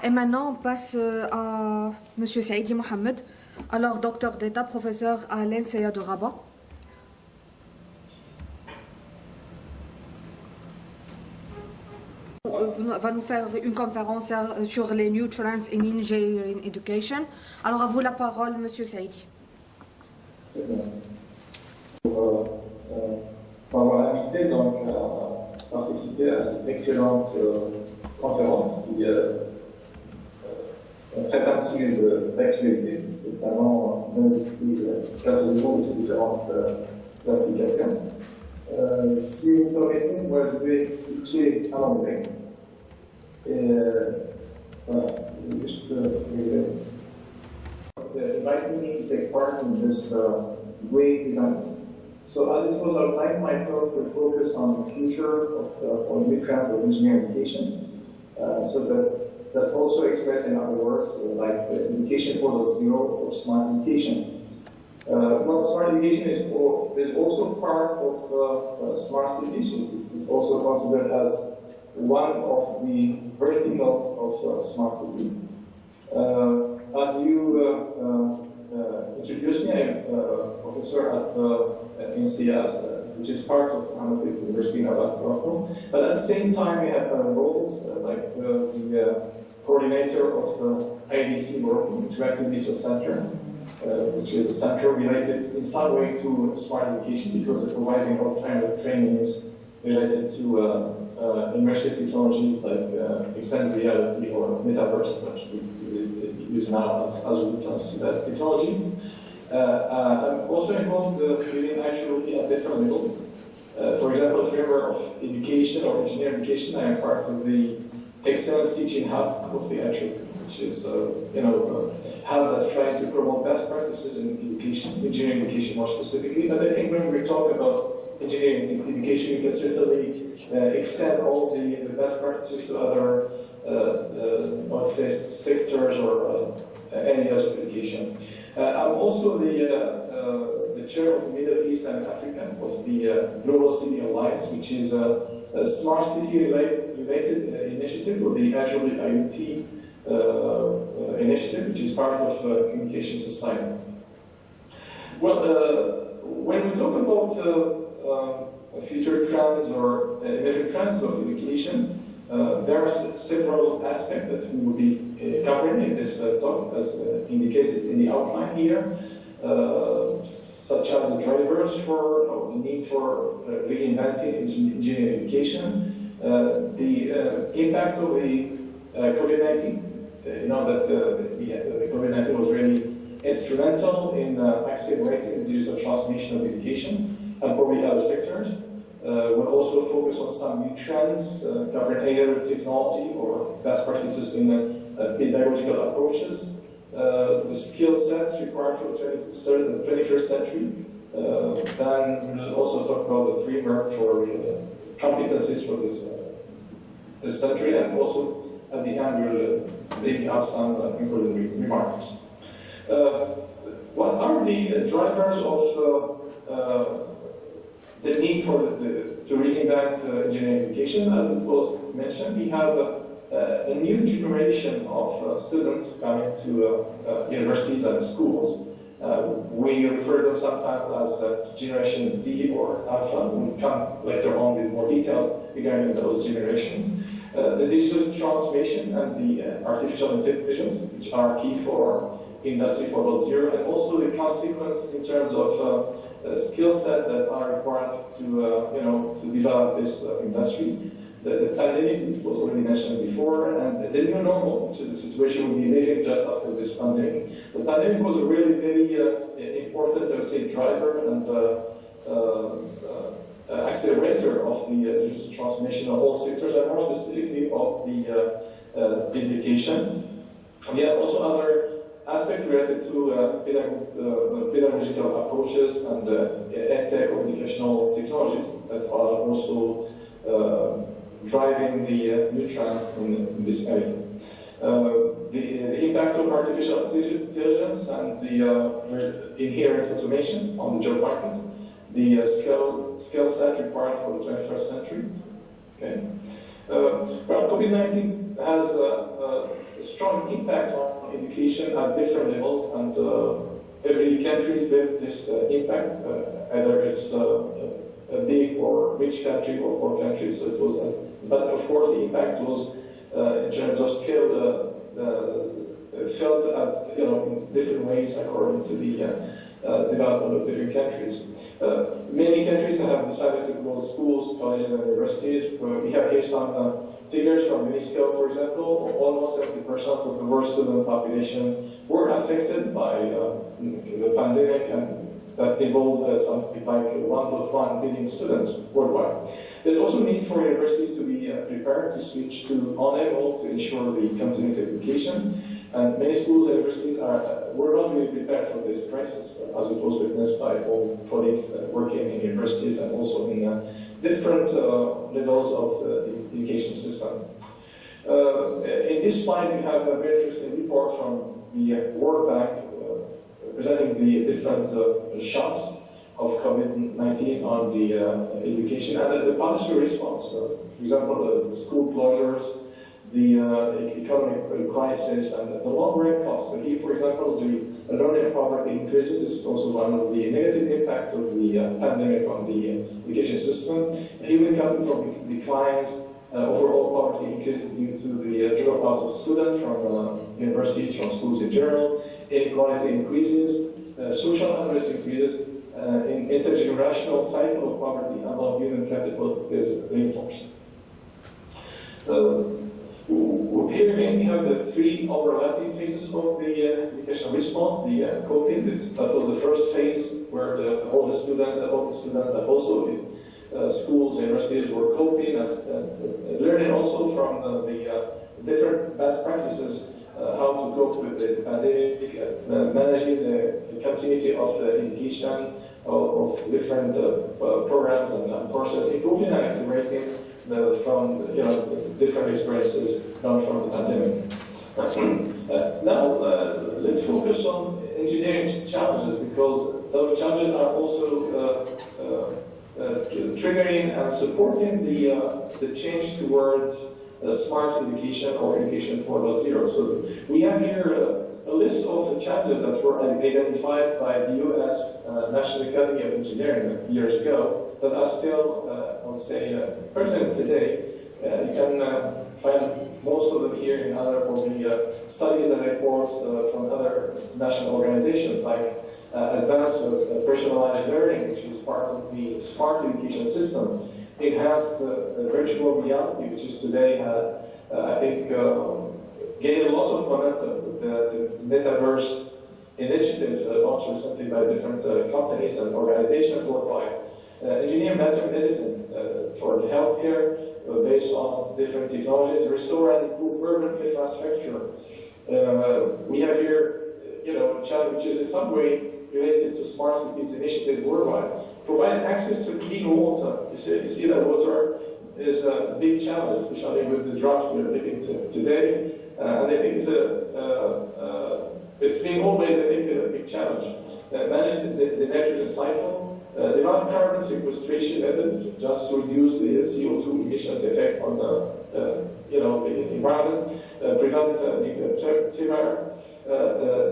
Et maintenant, on passe à Monsieur ESSAIDI Mohamed, alors docteur d'État, professeur à l'ENSEA de Rabat. Va nous faire une conférence sur les new trends in engineering education. Alors à vous la parole, Monsieur ESSAIDI. Pour m'avoir invité donc à participer à cette excellente conférence qui traite un sujet d'actualité, notamment l'industrie 4.0 de ses différentes applications. Si vous permettez, moi je vais switcher à l'anglais. Et voilà, juste inviting me to take part in this great event. So as it was outlined, my talk will focus on the future of or new trends of engineering education. That's also expressed in other words like education 4.0 or smart education. Well, smart education is also part of smart cities. It's also considered as one of the verticals of smart cities. As you introduced me, I'm a professor at NCS, which is part of Amatis University in Rabat, Morocco. But at the same time, we have roles like the coordinator of IDC Morocco, Interactive Digital Center, which is a center related in some way to smart education because it's providing all kind of trainings related to immersive technologies like extended reality or metaverse, which we use now as a reference to that technology. I'm also involved within IEEE at different levels. For example, framework of education or engineering education, I am part of the Excellence Teaching Hub of the IEEE, which is hub that's trying to promote best practices in education, engineering education more specifically. But I think when we talk about engineering education, we can certainly extend all the best practices to other let's say sectors or areas of education. I'm also the chair of the Middle East and Africa of the Global City Alliance, which is a smart city related initiative, or the IEEE IoT initiative, which is part of Communication Society. Well, when we talk about future trends or emerging trends of education, there are several aspects that we will be covering in this talk, as indicated in the outline here, such as the drivers for the need for reinventing engineering education, the impact of the COVID-19. You know that the COVID-19 was really instrumental in accelerating the digital transformation of education and probably other sectors. We'll also focus on some new trends covering either technology or best practices in pedagogical approaches, the skill sets required for the 21st century. Then we'll also talk about the framework for competencies for this century, and also at the end we'll make up some concluding remarks. What are the drivers of the need to reinvent engineering education? As it was mentioned, we have a new generation of students coming to universities and schools. We refer to them sometimes as Generation Z or Alpha. We'll come later on with more details regarding those generations. The digital transformation and the artificial intelligence, which are key for Industry 4.0, and also the consequence in terms of skill set that are required to develop this industry. The pandemic, it was already mentioned before, and the new normal, which is the situation we'll be living just after this pandemic. The pandemic was a really very important, I would say, driver and accelerator of the digital transformation of all sectors, and more specifically of the education. We have also other aspects related to pedagogical approaches and edtech or educational technologies that are also driving the new trends in this area. The impact of artificial intelligence and the inherent automation on the job market, the skill set required for the 21st century. Okay. Well, COVID-19 has a strong impact on education at different levels, and every country has built this impact, either it's a big or rich country or poor country. So it was, but of course the impact was in terms of scale felt at in different ways according to the development of different countries. Many countries have decided to close schools, colleges, and universities. We have here some figures from UNESCO, for example. Almost 70% of the world student population were affected by the pandemic, and that involved something like 1.1 billion students worldwide. There's also a need for universities to be prepared to switch to on-level to ensure the continuity of education. And many schools and universities were not really prepared for this crisis, as it was witnessed by all colleagues working in universities and also in different levels of the education system. In this slide, we have a very interesting report from the World Bank presenting the different shocks of COVID-19 on the education and the policy response. For example, school closures, the economic crisis, and the long-run costs. So here, for example, the learning poverty increases. This is also one of the negative impacts of the pandemic on the education system. Human capital declines. Overall poverty increases due to the dropout of students from universities, from schools in general. Inequality increases. Social unrest increases. An intergenerational cycle of poverty among human capital is reinforced. Here again, we have the three overlapping phases of the educational response. The coping, that was the first phase where all the students, but also schools and universities were coping, learning also from the different best practices, how to cope with the pandemic, managing the continuity of education, of different programs and courses, improving and accelerating from different experiences done from the pandemic. Now let's focus on engineering challenges, because those challenges are also triggering and supporting the change towards smart education or education 4.0. So we have here a list of challenges that were identified by the US National Academy of Engineering years ago that are still, I would say, present today. You can find most of them here in other of the studies and reports from other national organizations, like advanced personalized learning, which is part of the smart education system. Enhanced virtual reality, which is today, I think, gaining lots of momentum with the metaverse initiative launched recently by different companies and organizations worldwide. Engineer better medicine for the healthcare based on different technologies, restore and improve urban infrastructure. We have here, a challenge which is in some way related to smart cities initiative worldwide. Provide access to clean water. You see that water is a big challenge, especially with the drought we're living today. And I think it's been always, I think, a big challenge. Manage the nitrogen cycle. Develop carbon sequestration methods just to reduce the CO2 emissions effect on the environment. Prevent THEMA.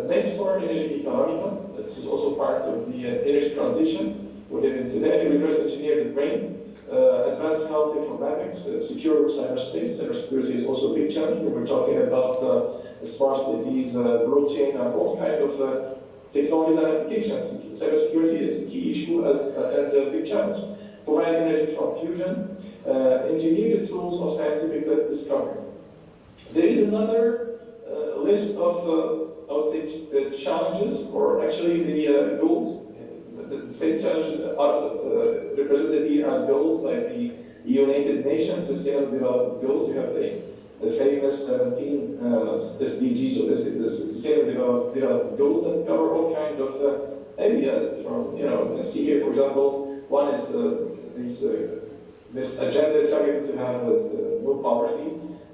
Make solar energy economical. This is also part of the energy transition we live in today. Reverse engineer the brain, advanced health informatics, secure cyberspace. Cybersecurity is also a big challenge. We were talking about smart cities, blockchain, and all kinds of technologies and applications. Cybersecurity is a key issue and a big challenge. Provide energy from fusion, engineer the tools of scientific discovery. There is another list of, I would say, challenges, or actually the goals. The same challenges are represented here as goals by the United Nations Sustainable Development Goals. You have the famous 17 SDGs, or the Sustainable Development Goals, that cover all kinds of areas. From, you can see here, for example, one is this agenda is targeted to have no poverty.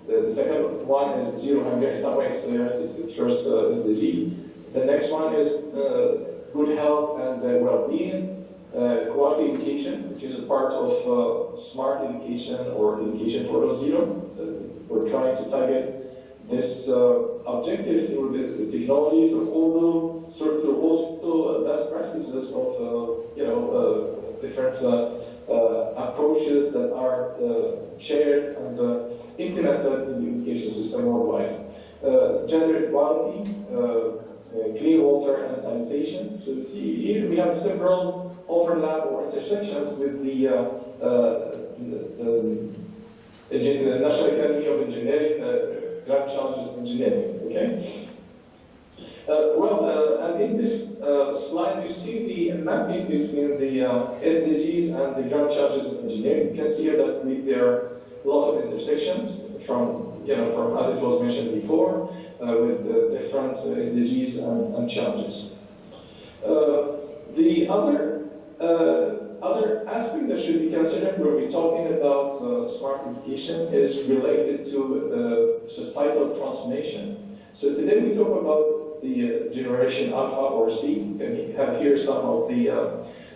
The second one is zero hunger. In some way, it's related to the first SDG. The next one is good health and well-being. quality education, which is a part of smart education or education 4.0. We're trying to target this objective through the technology, through also best practices of different approaches that are shared and implemented in the education system worldwide. Gender equality, clean water and sanitation. So you see here we have several overlap or intersections with the National Academy of Engineering, Grand Challenges of Engineering. Okay. And in this slide, you see the mapping between the SDGs and the Grand Challenges of Engineering. You can see here that there are lots of intersections from as it was mentioned before, with the different SDGs and challenges. The other aspect that should be considered when we're talking about smart education is related to societal transformation. So today we talk about the generation Alpha or Z. We have here some of the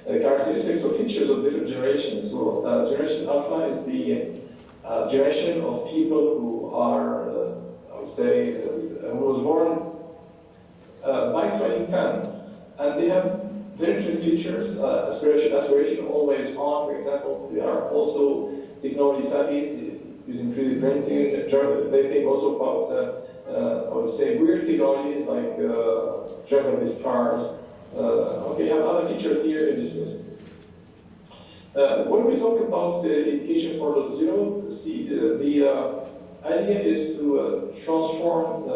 characteristics or features of different generations. So generation Alpha is the generation of people who are, I would say, who was born by 2010, and they have very interesting features, aspiration always on, for example. They are also technology savvy, using 3D printing. They think also about I would say weird technologies like driverless cars. Okay, you have other features here in this list. When we talk about the education 4.0, see, the idea is to transform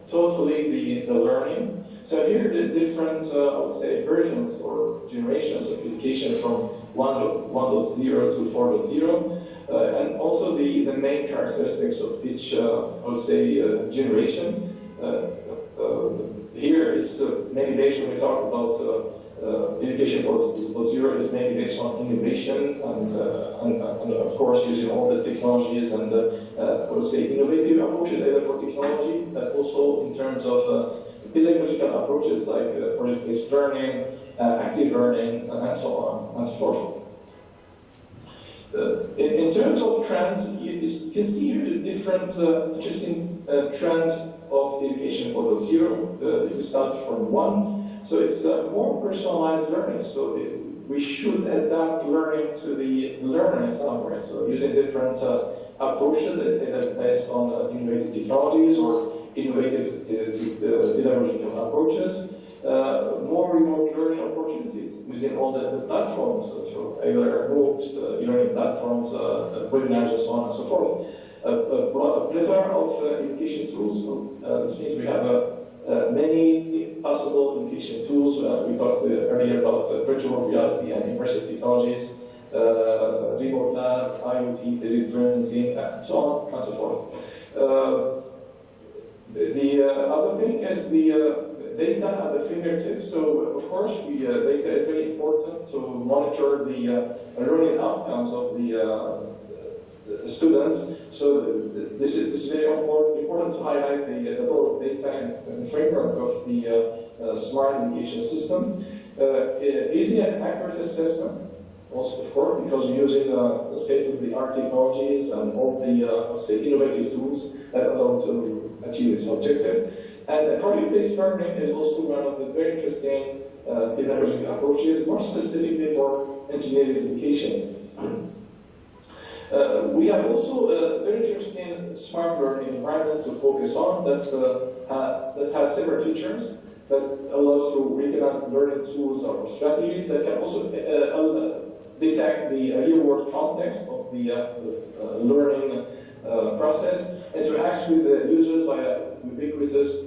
totally the learning. So here the different, I would say, versions or generations of education from 1.0 to 4.0, and also the main characteristics of each, I would say, generation. Here it's mainly based, when we talk about education 4.0, is mainly based on innovation and of course using all the technologies and I would say innovative approaches either for technology, but also in terms of pedagogical approaches like project-based learning, active learning, and so on and so forth. In terms of trends, you can see here the different interesting trends of education 4.0. If we start from 1, so it's more personalized learning. So we should adapt learning to the learner in some way. So using different approaches either based on innovative technologies or innovative pedagogical approaches. More remote learning opportunities using all the platforms, so either MOOCs, e-learning platforms, webinars, and so on and so forth. A plethora of education tools. So, this means we have many possible education tools. We talked earlier about virtual reality and immersive technologies, remote lab, IoT, 3D printing, and so on and so forth. The other thing is the data at the fingertips. So, of course, data is very important to monitor the learning outcomes of the students. So, this is very important to highlight the role of data in the framework of the smart education system. Easy and accurate assessment, also, of course, because we're using the state-of-the-art technologies and all the say innovative tools that allow to achieve this objective. And project-based learning is also one of the very interesting pedagogical approaches, more specifically for engineering education. We have also a very interesting smart learning environment to focus on that has several features that allows to recommend learning tools or strategies that can also detect the real-world context of the learning process, interacts with the users via ubiquitous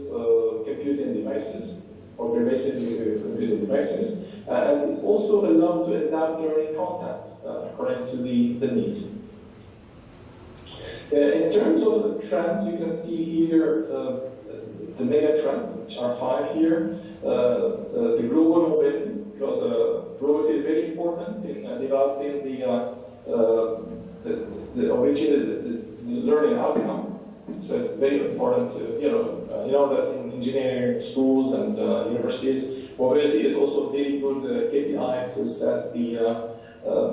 computing devices or pervasive computing devices, and it's also allowed to adapt learning content according to the need. In terms of trends, you can see here the mega trend, which are 5 here. The global mobility, because mobility is very important in developing the learning outcome. So it's very important to, you know that in engineering schools and universities, Mobility is also a very good KPI to assess the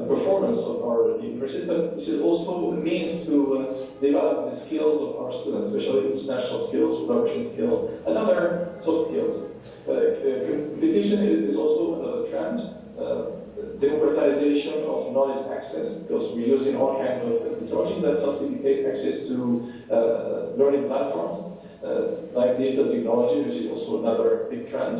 performance of our university, but this is also a means to develop the skills of our students, especially international skills, collaboration skill, and other soft skills. Competition is also another trend. Democratization of knowledge access, because we're using all kinds of technologies that facilitate access to learning platforms, like digital technology, which is also another big trend.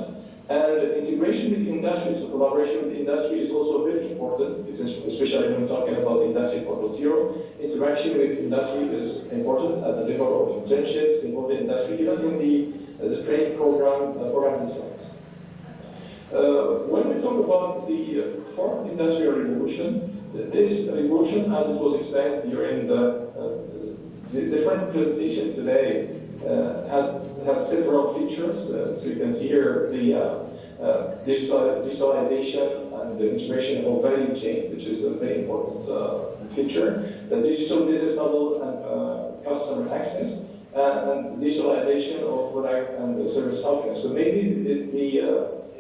And integration with industry, so collaboration with industry is also very important, especially when we're talking about Industry 4.0. Interaction with industry is important at the level of internships, involving industry, even in the training program themselves. When we talk about the fourth industrial revolution, this revolution, as it was explained during the different presentation today, has several features. So you can see here the digitalization and the integration of value chain, which is a very important feature. The digital business model and customer access, and digitalization of product and service offering. So maybe the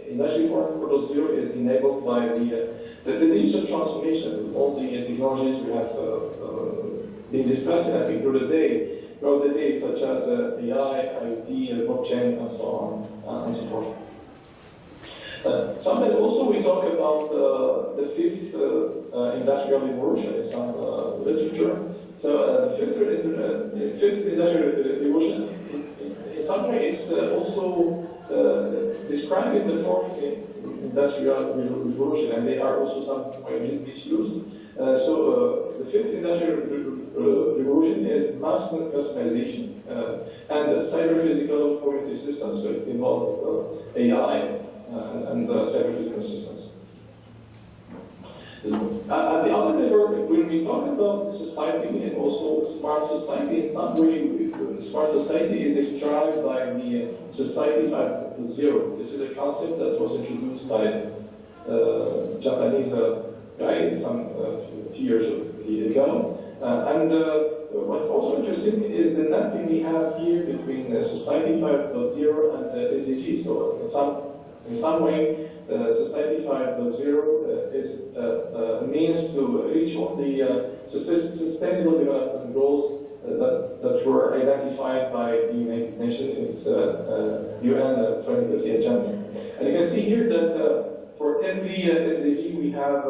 Industry 4.0 is enabled by the digital transformation, all the technologies we have been discussing, I think, throughout the day, such as AI, IoT, blockchain, and so on and so forth. Sometimes also we talk about the fifth industrial revolution in some literature. So the fifth industrial revolution, in some way, is also described in the fourth industrial revolution, and they are also sometimes misused. So the fifth industrial revolution is mass customization and cyber-physical cognitive systems. So it involves AI and cyber-physical systems. At the other level, when we talk about society and also smart society, in some way, smart society is described by the Society 5.0. This is a concept that was introduced by a Japanese guy some few years ago. And what's also interesting is the mapping we have here between Society 5.0 and SDGs. So in some way, Society 5.0 is a means to reach all the sustainable development goals that were identified by the United Nations in its UN 2030 agenda. And you can see here that for every SDG we have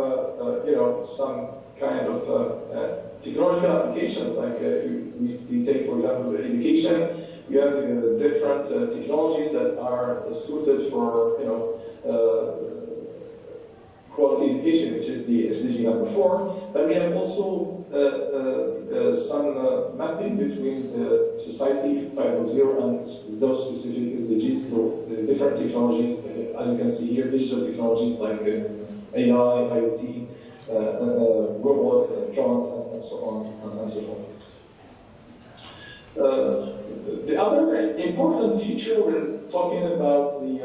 some kind of technological applications. Like if we take, for example, education, you have different technologies that are suited for quality education, which is the SDG number 4. But we have also some mapping between the Society 5.0 and those specific SDGs. So the different technologies, as you can see here, digital technologies like AI, IoT, robots, drones, and so on and so forth. The other important feature when talking about the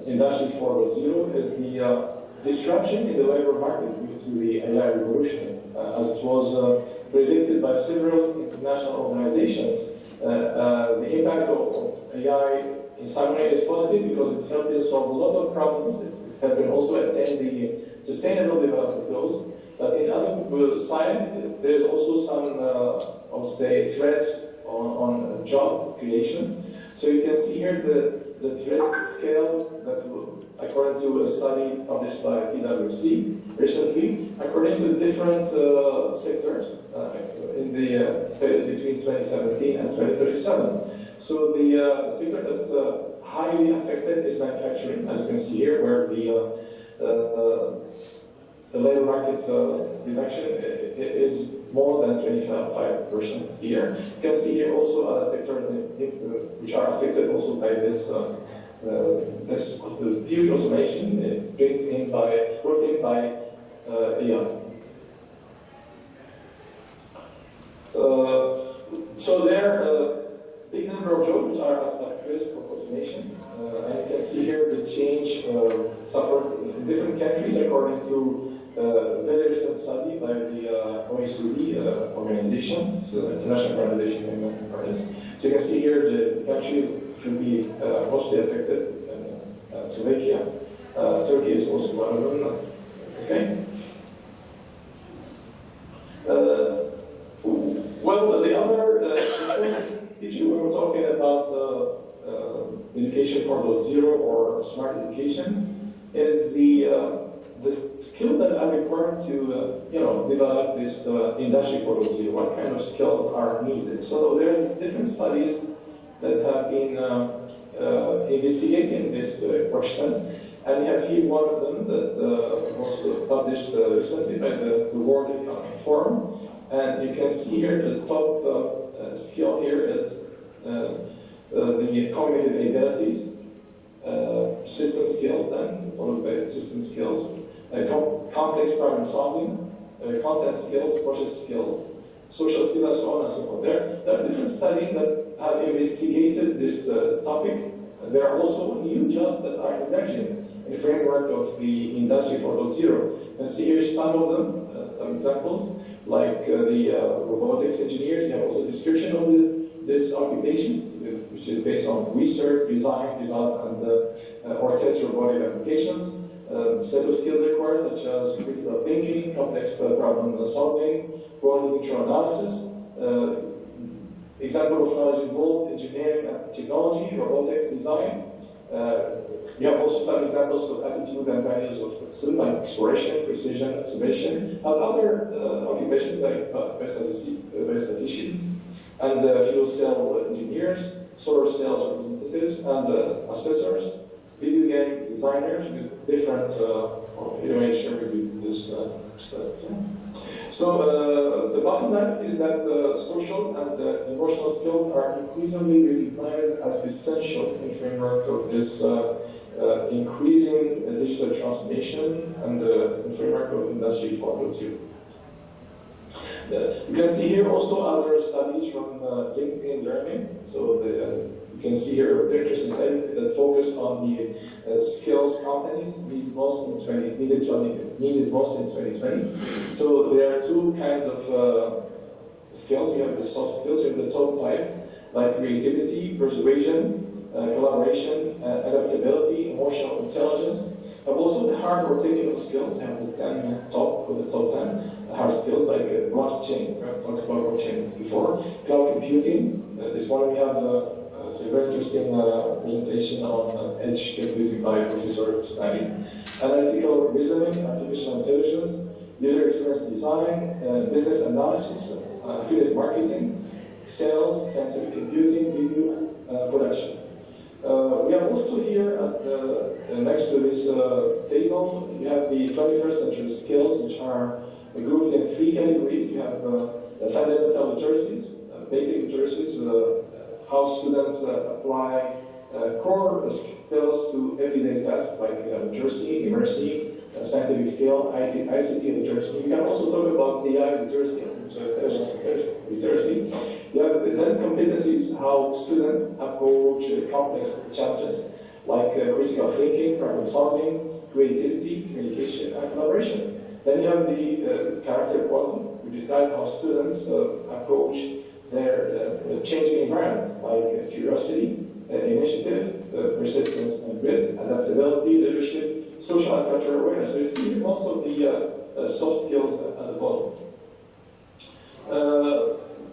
Industry 4.0 is the disruption in the labor market due to the AI revolution. As it was predicted by several international organizations, the impact of AI in some way is positive because it's helping solve a lot of problems. It's helping also attain the sustainable development goals. But in other side, there's also some, I would say, threats on job creation. So you can see here the threat scale that, according to a study published by PwC recently, according to different sectors in the period between 2017 and 2037. So the sector that's highly affected is manufacturing, as you can see here, where the labor market reduction is more than 25% here. You can see here also other sectors which are affected also by this this huge automation brought in by AI. So there are a big number of jobs are at risk of automation, and you can see here the change suffered in different countries according to very recent study by the OECD organization, so the International Organization of Human Rights. So you can see here the country will be mostly affected Slovakia. Turkey is also one of them. Okay. Well, the other issue when we're talking about education 4.0 or smart education is the skill that are required to develop this industry 4.0. What kind of skills are needed? So there's different studies that have been investigating this question, and we have here one of them that was published recently by the World Economic Forum. And you can see here the top skill here is the cognitive abilities, system skills, then followed by system skills, complex problem solving, content skills, process skills, social skills, and so on and so forth. There are different studies that have investigated this topic. There are also new jobs that are emerging in the framework of the Industry 4.0. You can see here some of them, some examples, like the robotics engineers. You have also a description of this occupation, which is based on research, design, development, or test robotic applications. Set of skills required, such as critical thinking, complex problem solving, quality control analysis. Example of knowledge involved: engineering and technology, robotics, design. You have also some examples of attitude and values of students, like exploration, precision, observation, and other occupations like biostatistician and fuel cell engineers, solar cells representatives, and assessors, video game designers with different innovation with this. So the bottom line is that social and emotional skills are increasingly recognized as essential in the framework of this increasing digital transformation and the framework of Industry 4.0. You can see here also other studies from LinkedIn Learning. So you can see here a very interesting study that focused on the skills companies needed most in 2020. So there are two kinds of skills. We have the soft skills, we have the top 5, like creativity, persuasion, collaboration, adaptability, emotional intelligence. But also the hard or technical skills. We have the 10 top of the top 10 hard skills, like blockchain. We have talked about blockchain before. Cloud computing. This one we have it's a very interesting presentation on edge computing by Professor ESSAIDI. Analytical reasoning, artificial intelligence, user experience design, business analysis, affiliate marketing, sales, scientific computing, video production. We have also here next to this table, you have the 21st century skills, which are grouped in 3 categories. You have fundamental literacies, basic literacies, how students apply core skills to everyday tasks like literacy, numeracy, scientific skill, ICT literacy. You can also talk about AI literacy, artificial intelligence literacy. You have then competencies, how students approach complex challenges like critical thinking, problem solving, creativity, communication, and collaboration. Then you have the character quality. We describe how students approach their changing environment, like curiosity, initiative, persistence and grit, adaptability, leadership, social and cultural awareness. So you see most of the soft skills at the bottom.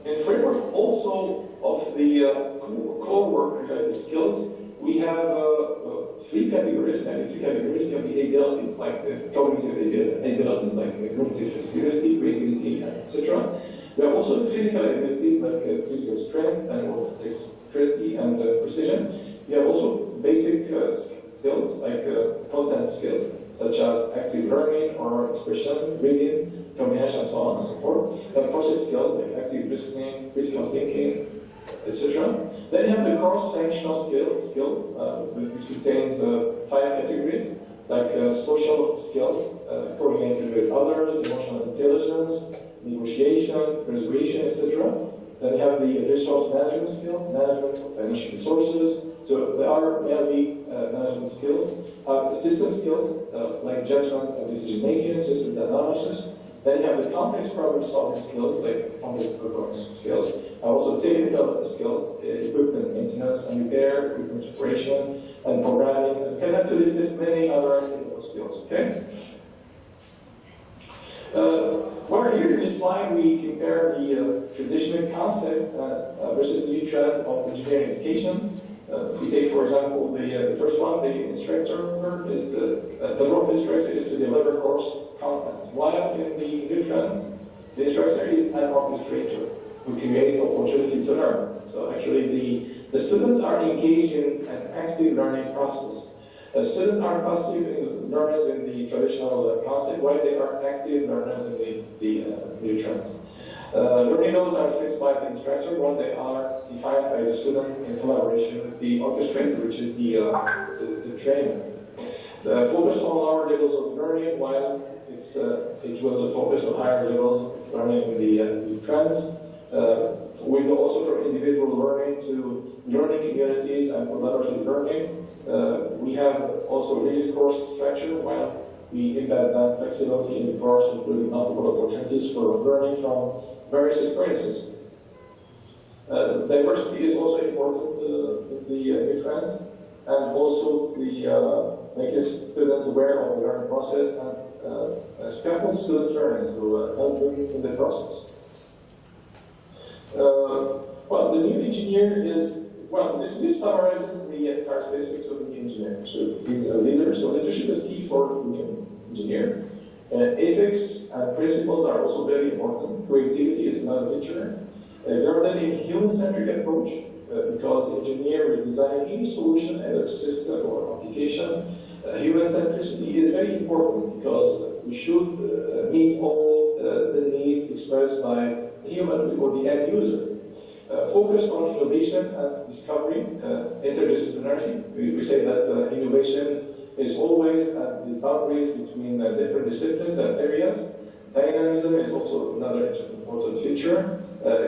In framework also of the core work-related skills, we have 3 categories, mainly 3 categories. We have the abilities, like the cognitive abilities, like cognitive flexibility, creativity, etc. We have also the physical abilities, like physical strength and dexterity and precision. We have also basic skills, like content skills, such as active learning or expression, reading, comprehension, and so on and so forth. We have process skills, like active listening, critical thinking, etc. Then you have the cross-functional skills, which contains 5 categories, like social skills, coordinating with others, emotional intelligence, negotiation, persuasion, etc. Then you have the resource management skills, management of financial resources. So there are mainly management skills. System skills, like judgment and decision making, system analysis. Then you have the complex problem-solving skills, like complex programming skills, also technical skills, equipment maintenance and repair, equipment operation, and programming, and connect to this many other technical skills, okay? Well, here in this slide, we compare the traditional concepts versus new trends of engineering education. If we take, for example, the first one, the instructor is the role of the instructor is to deliver course content. While in the new trends, the instructor is an orchestrator who creates opportunity to learn. So actually, the students are engaged in an active learning process. Students are passive learners in the traditional concept, while they are active learners in the new trends. Learning goals are fixed by the instructor when they are defined by the student in collaboration with the orchestrator, which is the trainer. Focus on lower levels of learning, while it will focus on higher levels of learning in the trends. We go also from individual learning to learning communities and collaborative learning. We have also rigid course structure, while we embed that flexibility in the course, including multiple opportunities for learning from various experiences. Diversity is also important in the new trends, and also making students aware of the learning process and scaffold student learning to help them in the process. Well, the new engineer is, well, this summarizes the characteristics of the new engineer. So he's a leader, so leadership is key for the new engineer. Ethics and principles are also very important. Creativity is another feature. Learning in human-centric approach, because the engineer will design any solution, either system or application. Human centricity is very important because we should meet all the needs expressed by the human or the end user. Focus on innovation as discovery, interdisciplinarity. We say that innovation is always at the boundaries between different disciplines and areas. Dynamism is also another important feature.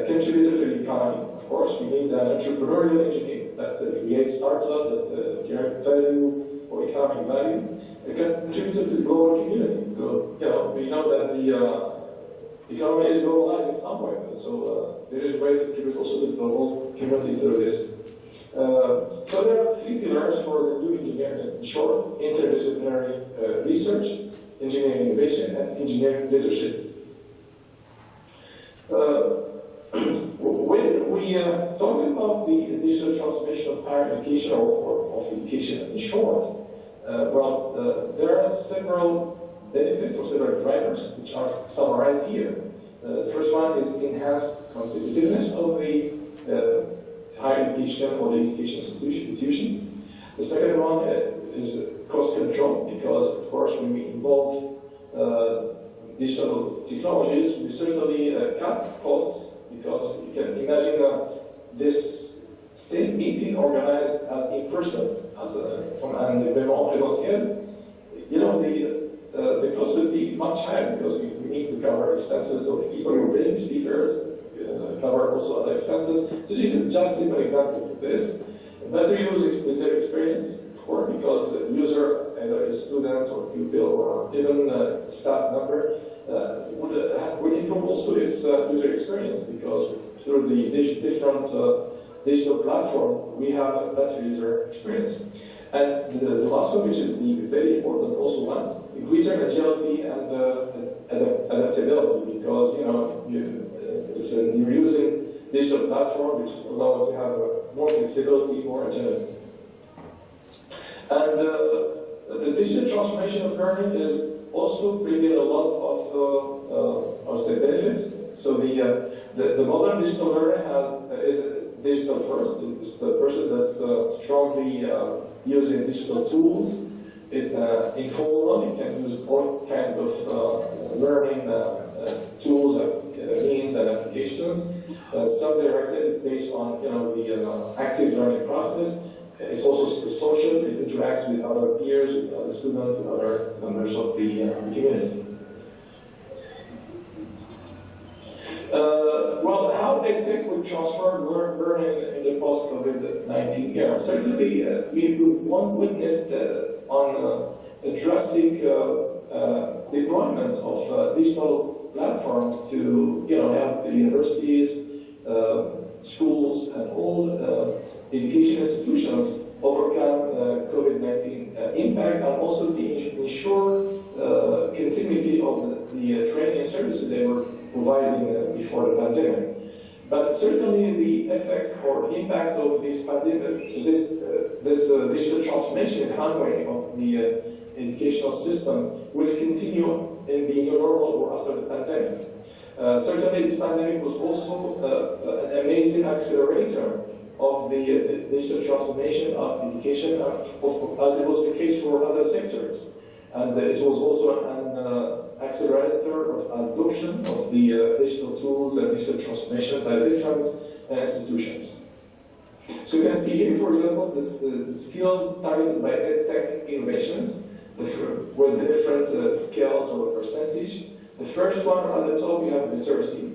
Contributor to the economy. Of course, we need an entrepreneurial engineer that creates startups that create value or economic value. A contributor to the global community. So, we know that the economy is globalized in some way, so there is a way to contribute also to the global community through this. So there are three pillars for the new engineering. In short, interdisciplinary research, engineering innovation, and engineering leadership. When we talk about the digital transformation of higher education or of education in short, there are several benefits or several drivers which are summarized here. The first one is enhanced competitiveness of the higher education or the education institution. The second one is cost control, because of course when we involve digital technologies, we certainly cut costs, because you can imagine this same meeting organized as in person, as from an événement présentiel, the cost will be much higher, because we need to cover expenses of people who bring speakers, cover also other expenses. So this is just a simple example for this. Better user experience, of course, because the user, either a student or pupil or even staff member, would improve also its user experience, because through the different digital platform, we have a better user experience. And the last one, which is the very important also one, greater agility and adaptability, because you're using digital platform which allows to have more flexibility, more agility. And the digital transformation of learning is also bringing a lot of benefits. So the modern digital learner is digital first. It's the person that's strongly using digital tools. It informal. It can use all kind of learning tools, means, and applications. Some directed based on the active learning process. It's also social. It interacts with other peers, with other students, with other members of the community. Well, how EdTech would transfer learning in the post-COVID-19 era? Certainly, we've witnessed on a drastic deployment of digital platforms to help the universities, schools, and all education institutions overcome COVID-19 impact, and also to ensure continuity of the training and services they were providing before the pandemic. But certainly the effect or impact of this pandemic, this digital transformation in some way of the educational system will continue in the new normal or after the pandemic. Certainly this pandemic was also an amazing accelerator of the digital transformation of education, as it was the case for other sectors. And it was also an accelerator of adoption of the digital tools and digital transformation by different institutions. So you can see here, for example, the skills targeted by EdTech innovations, with different scales or percentage. The first one at the top, you have literacy.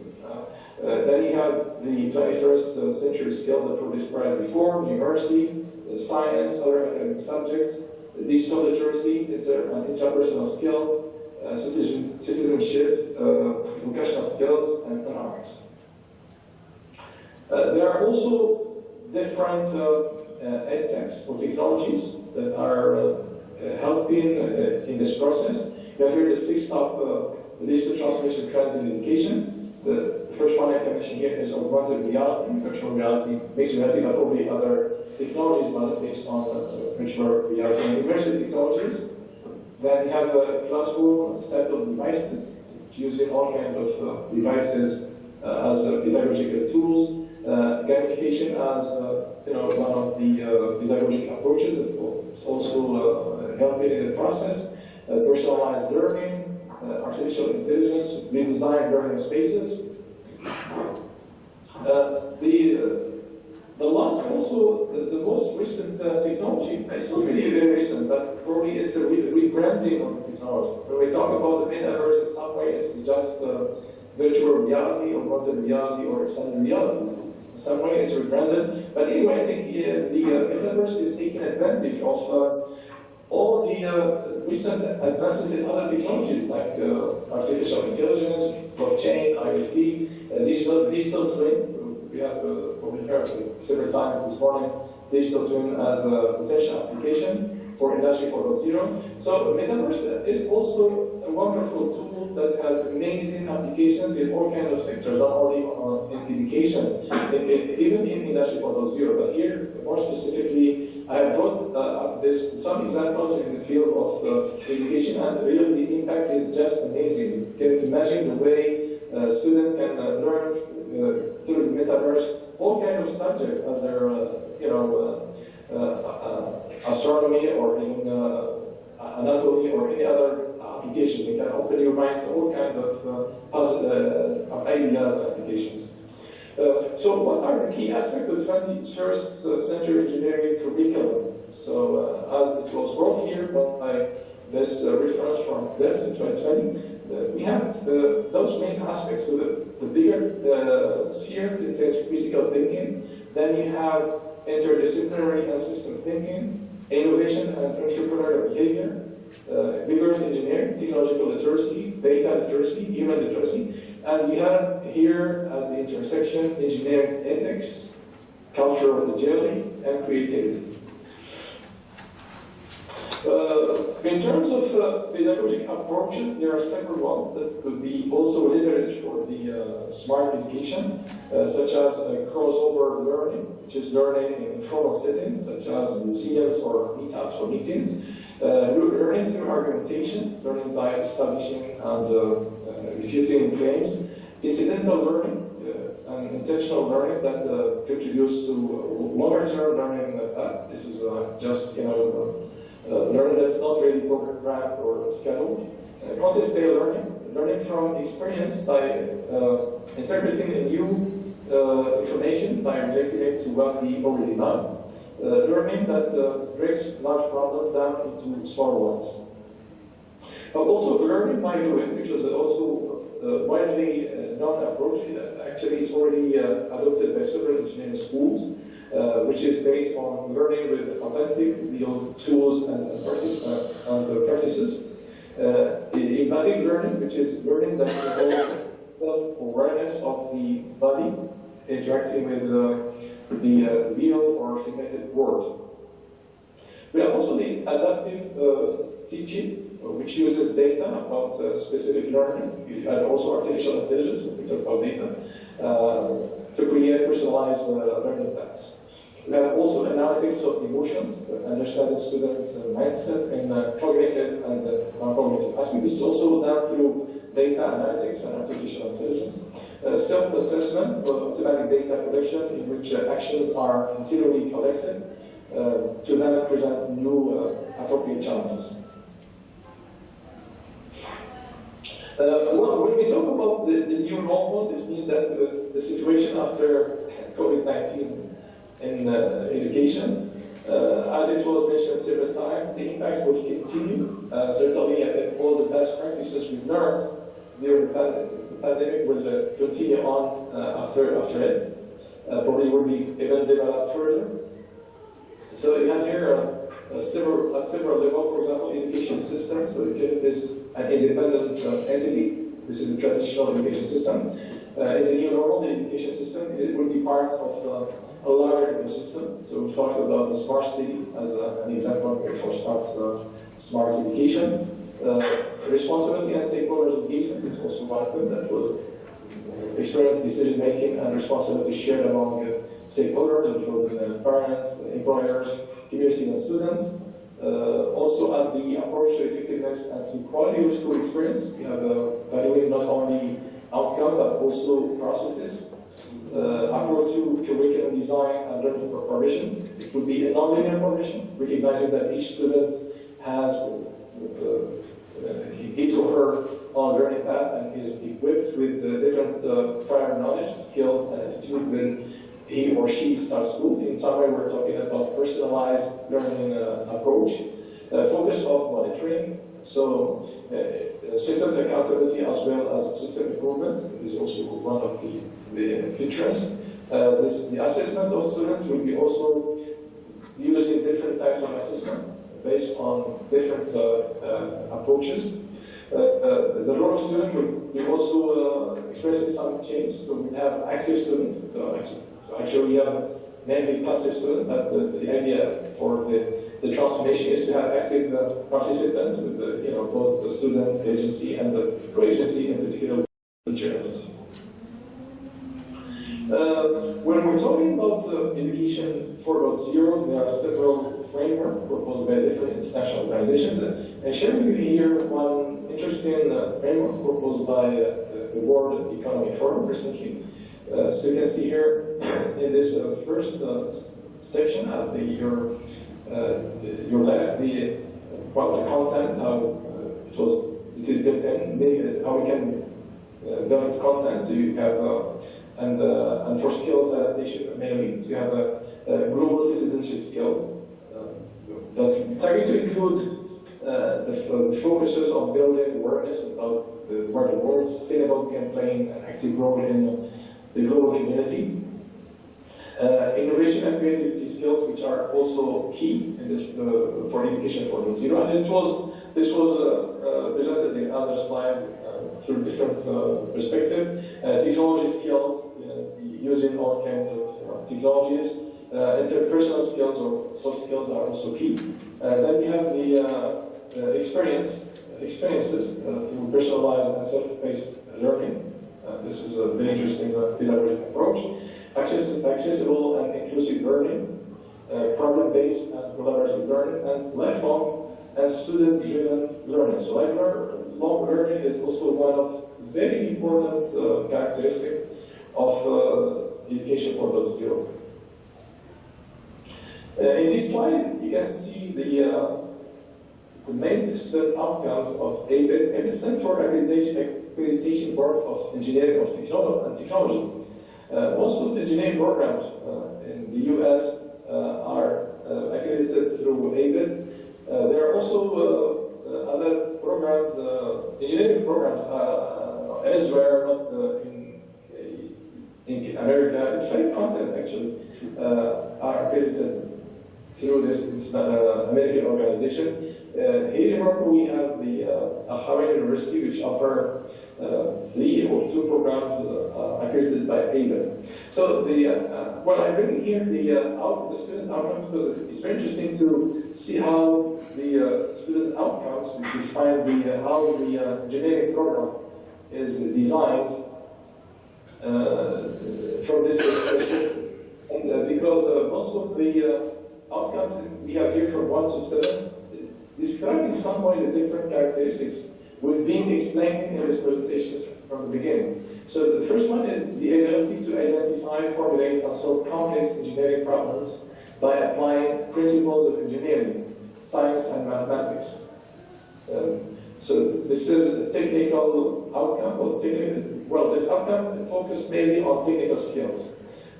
Then you have the 21st century skills that were described before, numeracy, science, other academic subjects, digital literacy, and intrapersonal skills, citizenship, vocational skills, and arts. There are also different edtechs or technologies that are helping in this process. You have here the 6 top digital transformation trends in education. The first one I can mention here is augmented reality, virtual reality, mixed reality, but probably other technologies based on virtual reality and immersive technologies. Then you have a classroom set of devices, using all kinds of devices as pedagogical tools. Gamification as one of the pedagogic approaches that's also helping in the process. Personalized learning, artificial intelligence, redesigned learning spaces. The last, also the most recent technology, it's not really very recent, but probably it's the rebranding of the technology. When we talk about the metaverse, in some way it's just virtual reality, or augmented reality, or extended reality. In some way it's rebranded, but anyway, I think the metaverse is taking advantage of all the recent advances in other technologies like artificial intelligence, blockchain, IoT, digital twin. We have probably heard it several times this morning, digital twin as a potential application for Industry 4.0. So Metaverse is also a wonderful tool that has amazing applications in all kinds of sectors, not only in education, even in Industry 4.0. But here, more specifically, I have brought up some examples in the field of education, and really the impact is just amazing. You can imagine the way students can learn through the metaverse all kinds of subjects, under astronomy or in anatomy or any other application. You can open your mind to all kinds of ideas and applications. So what are the key aspects of 21st century engineering curriculum? So as it was brought here by this reference from DEF in 2020, we have those main aspects. So the bigger sphere contains critical thinking. Then you have interdisciplinary and system thinking, innovation and entrepreneurial behavior, vigorous engineering, technological literacy, data literacy, human literacy. And we have here at the intersection engineering ethics, culture of agility, and creativity. In terms of pedagogic approaches, there are several ones that could be also leveraged for the smart education, such as crossover learning, which is learning in informal settings, such as museums or meetups or meetings. Learning through argumentation, learning by establishing and refuting claims. Incidental learning, and intentional learning that contributes to longer-term learning. This is just learning that's not really programmed or scheduled. Context-based learning, learning from experience by interpreting a new information by relating it to what we already know. Learning that breaks large problems down into smaller ones. But also learning by doing, which is also widely known approach. Actually, it's already adopted by several engineering schools, which is based on learning with authentic real tools and practices. Embodied learning, which is learning that involves self-awareness of the body interacting with the real or segmented world. We have also the adaptive teaching, which uses data about specific learners, and also artificial intelligence, when we talk about data, to create personalized learning paths. We have also analytics of emotions, understanding students' mindset in cognitive and non-cognitive aspects. This is also done through data analytics and artificial intelligence. Self-assessment, automatic data collection, in which actions are continually collected to then present new appropriate challenges. When we talk about the new normal, this means that the situation after COVID-19 in education, as it was mentioned several times, the impact will continue. Certainly, I think all the best practices we've learned during the pandemic will continue on after it. Probably will be even developed further. So you have here several levels. For example, education system. So it is an independent entity. This is the traditional education system. In the new normal, the education system, it will be part of a larger ecosystem. So we've talked about the smart city as an example for smart education. Responsibility and stakeholders engagement is also one of them that will experience decision making and responsibility shared among stakeholders, including parents, employers, communities, and students. Also, at the approach to effectiveness and to quality of school experience, we have valuing not only outcome but also processes. Approach to curriculum design and learning preparation. It will be a non-linear progression, recognizing that each student has his or her own learning path and is equipped with different prior knowledge, skills, and attitude when he or she starts school. In some way, we're talking about personalized learning approach, focus of monitoring. So, system accountability as well as system improvement is also one of the features. The assessment of students will be also using different types of assessment based on different approaches. The role of student will also expresses some change. So we have active students. So actually we have mainly passive students, but the idea for the transformation is to have active participants with both the student agency and the co-agency, in particular teachers. When we're talking about education 4.0, there are several frameworks proposed by different international organizations. And sharing with you here one interesting framework proposed by the World Economic Forum recently. So you can see here in this first section at your left, the content, how it is built in, how we can build content. So you have and for skills adaptation mainly, so you have global citizenship skills that target to include the focuses on building awareness about where the world sustainability can play an active role in the global community. Innovation and creativity skills, which are also key in this for education 4.0, and this was presented in other slides through different perspectives. Technology skills, using all kinds of technologies. Interpersonal skills or soft skills are also key. Then we have the experiences through personalized and self-paced learning. This is a very interesting pedagogic approach. Accessible and inclusive learning, problem-based and collaborative learning, and lifelong and student-driven learning. So lifelong learning is also one of very important characteristics of education 4.0. In this slide, you can see the main student outcomes of ABET. ABET stands for Accreditation Board of Engineering of Technology. Most of the engineering programs in the US are accredited through ABET. There are also other programs, engineering programs elsewhere, not in America. In fact, content actually are accredited through this American organization. Here in Morocco, we have the Rabat University, which offer 3 or 2 programs accredited by ABET. So well, I'm bringing here the student outcomes because it's very interesting to see how the student outcomes, which define how the engineering program is designed from this perspective. And because most of the outcomes we have here from 1 to 7 describe in some way the different characteristics we've been explaining in this presentation from the beginning. So the first one is the ability to identify, formulate, and solve complex engineering problems by applying principles of engineering, science, and mathematics. So this is a technical outcome, well, this outcome focuses mainly on technical skills.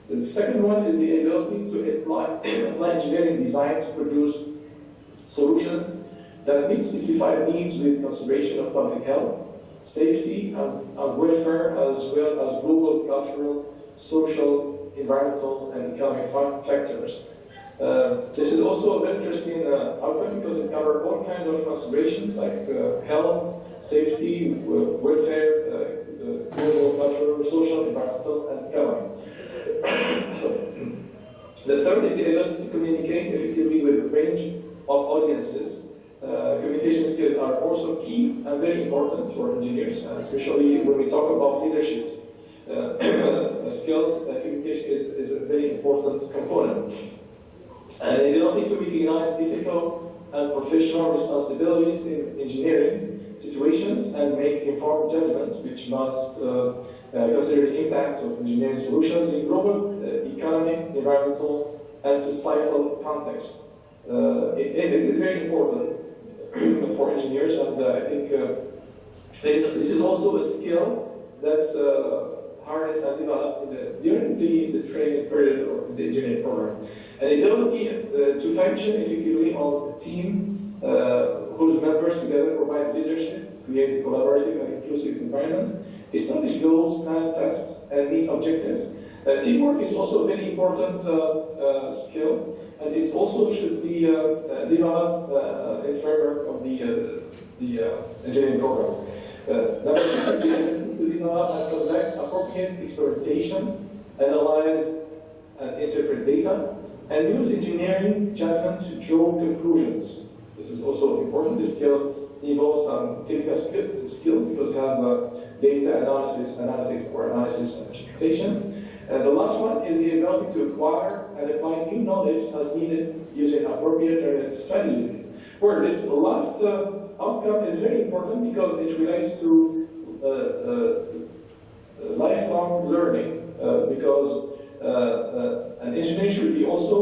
The second one is the ability to apply engineering design to produce solutions that meet specified needs with consideration of public health, safety, and welfare, as well as global, cultural, social, environmental, and economic factors. This is also a very interesting outcome because it covers all kinds of considerations like health, safety, welfare, global, cultural, social, environmental, and economic. So, the third is the ability to communicate effectively with a range of audiences. Communication skills are also key and very important for engineers, especially when we talk about leadership skills. Communication is a very important component. And the ability to recognize ethical and professional responsibilities in engineering situations and make informed judgments, which must consider the impact of engineering solutions in global, economic, environmental, and societal context. It is very important for engineers, and I think this is also a skill that's harnessed and developed during the training period or the engineering program. An ability to function effectively on a team whose members together provide leadership, create a collaborative and inclusive environment, establish goals, plan tasks, and meet objectives. Teamwork is also a very important skill, and it also should be developed in the framework of the engineering program. Number 6 is the ability to develop and conduct appropriate experimentation, analyze and interpret data, and use engineering judgment to draw conclusions. This is also important. This skill involves some technical skills because you have data analysis, analytics, or analysis and interpretation. And the last one is the ability to acquire and apply new knowledge as needed using appropriate strategies. Where this last outcome is very important because it relates to lifelong learning, because an engineer should be also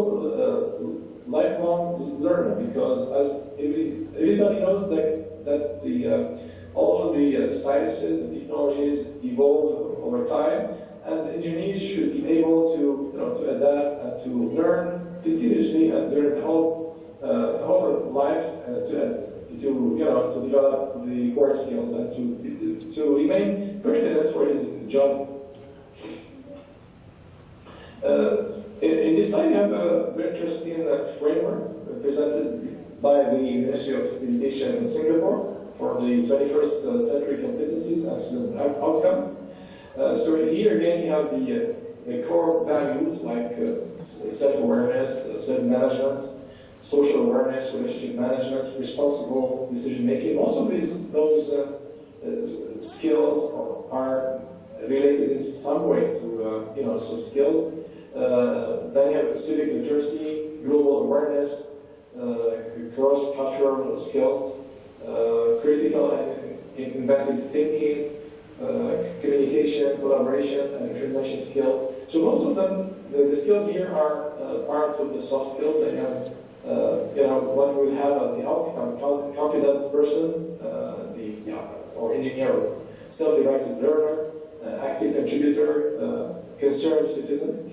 a lifelong learner, because as everybody knows that all the sciences, the technologies evolve over time, and engineers should be able to adapt and to learn continuously and during the whole life to develop the core skills and to remain pertinent for his job. In this slide, you have a very interesting framework presented by the Ministry of Education in Singapore for the 21st century competencies and student outcomes. So here again, you have the core values like self-awareness, self-management, social awareness, relationship management, responsible decision-making. Also, those skills are related in some way to soft skills. Then you have civic literacy, global awareness, cross-cultural skills, critical and inventive thinking, communication, collaboration, and information skills. So most of them, the skills here are part of the soft skills that you have. What we will have as the outcome: confident person, or engineer, self-directed learner, active contributor, concerned citizen.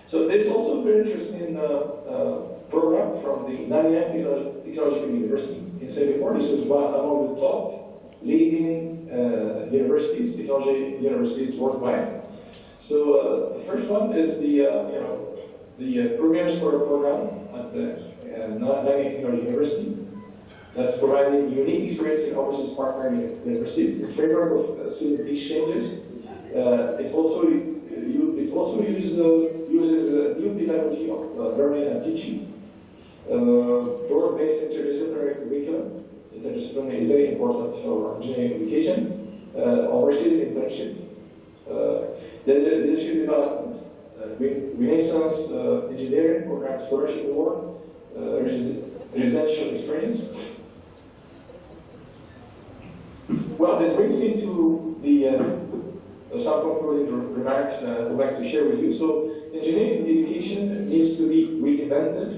So there's also a very interesting program from the Nanyang Technological University in Singapore. This is one among the top leading universities, technology universities worldwide. So the first one is the Premier Scholar program at the non-academic technology university that's providing unique experience in overseas partner university. The framework of student exchanges. It also uses new pedagogy of learning and teaching. Broad-based interdisciplinary curriculum. Interdisciplinary is very important for engineering education. Overseas internship. Leadership development. Renaissance engineering program scholarship award. Residential experience. Well, this brings me to the some concluding remarks I would like to share with you. So, engineering education needs to be reinvented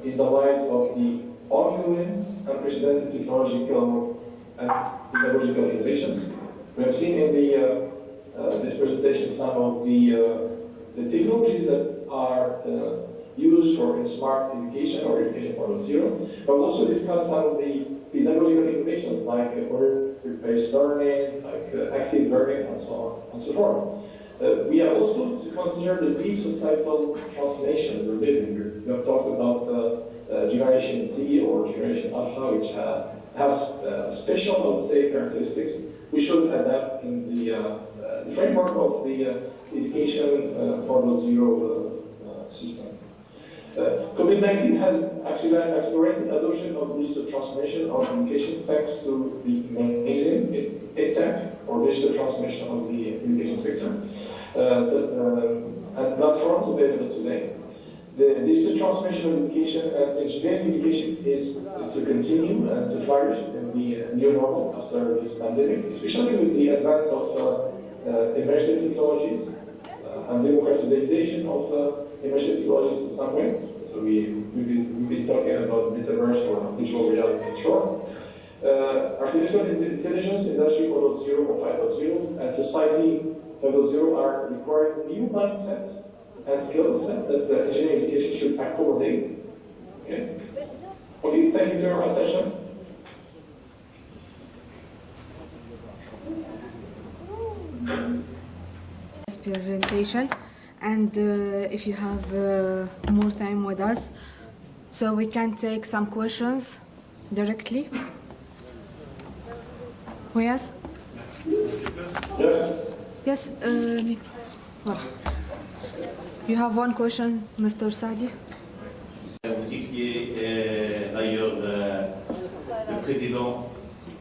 in the light of the ongoing unprecedented technological and pedagogical innovations. We have seen in this presentation some of the technologies that are used for smart education or education 4.0, but also discuss some of the pedagogical innovations like cooperative-based learning, like active learning, and so on and so forth. We have also to consider the deep societal transformation we're living here. We have talked about Generation Z or Generation Alpha, which have special, I would say, characteristics we should adapt in the framework of the education 4.0 system. COVID-19 has accelerated adoption of digital transformation of education thanks to the amazing EdTech, or digital transformation of the education sector, and platforms available today. The digital transformation of education and engineering education is to continue and to flourish in the new normal after this pandemic, especially with the advent of immersive technologies and democratization of immersive technologies in some way. So we've been talking about metaverse or virtual reality in short. Artificial intelligence, industry 4.0 or 5.0, and society 5.0 are requiring new mindset and skill set that engineering education should accommodate. Okay? Okay, thank you for your attention. Presentation, and if you have more time with us, so we can take some questions directly. Yes? Yes. Yes, voilà. You have one question, Mr. Sadi. Vous étiez d'ailleurs le président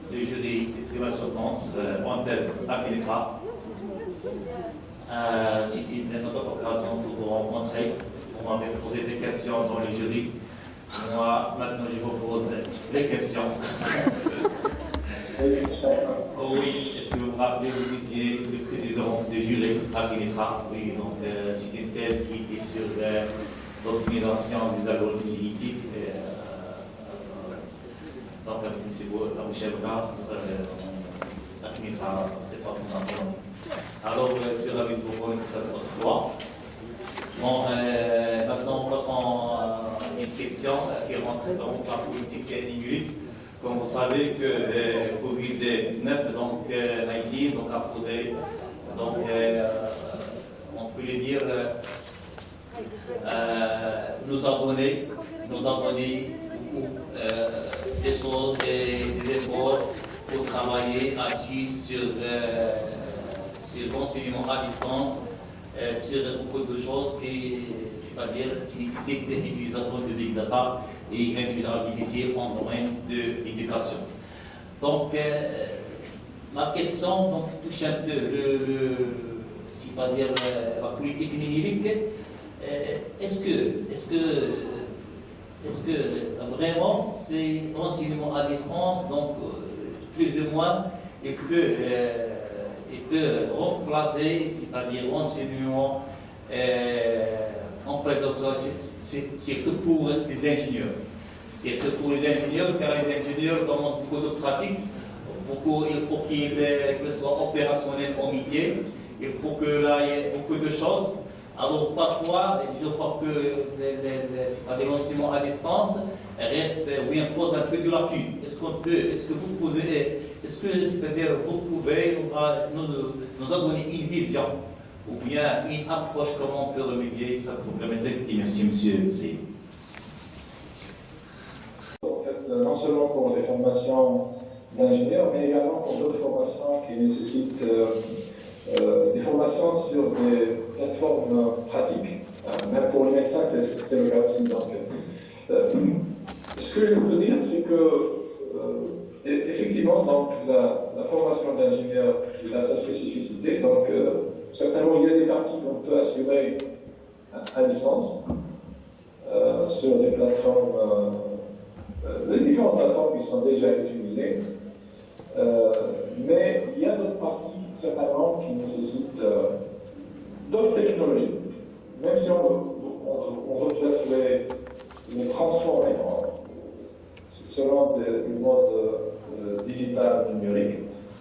du jury de ma soutenance en thèse à Kénétra. C'était notre occasion pour vous rencontrer. Vous m'avez posé des questions dans le jury. Moi, maintenant, je vous pose les questions. Oh oui, est-ce que vous vous rappelez, vous étiez le président du jury à Kénétra. Oui, donc c'était une thèse qui était sur l'optimisation des algorithmes génétiques. Donc, avec M. Abouchevka, à Kénétra, c'est pas fondamental. Alors, je suis ravi de vous voir cette fois. Bon, maintenant, passons à une question qui rentre dans la politique numérique. Comme vous savez que Covid-19, donc 19, donc a posé, donc on peut le dire, nous a donné beaucoup des choses et des efforts pour travailler assis sur l'enseignement à distance, sur beaucoup de choses, c'est-à-dire qui nécessitent l'utilisation de Big Data et l'intelligence artificielle en domaine de l'éducation. Donc, ma question donc, touche un peu c'est-à-dire la politique numérique. Est-ce que vraiment c'est l'enseignement à distance, donc plus ou moins, il peut remplacer, c'est-à-dire l'enseignement en présentiel, surtout pour les ingénieurs. Surtout pour les ingénieurs, car les ingénieurs demandent beaucoup de pratique. Il faut qu'ils soient opérationnels au métier. Il faut qu'il y ait beaucoup de choses. Alors parfois, je vois que l'enseignement à distance reste, oui, impose un peu de lacune. Est-ce que vous pouvez nous donner une vision ou bien une approche comment on peut remédier ça vous permettez. Merci, Monsieur ESSAIDI. non seulement pour les formations d'ingénieurs, mais également pour d'autres formations qui nécessitent des formations sur des plateformes pratiques. Même pour les médecins, c'est le cas aussi. Donc, ce que je peux dire, c'est que effectivement, donc, la formation d'ingénieur a sa spécificité. Donc, certainement, il y a des parties qu'on peut assurer à distance sur des plateformes, les différentes plateformes qui sont déjà utilisées. Mais il y a d'autres parties, certainement, qui nécessitent d'autres technologies. Même si on veut peut-être les transformer selon le mode digital numérique,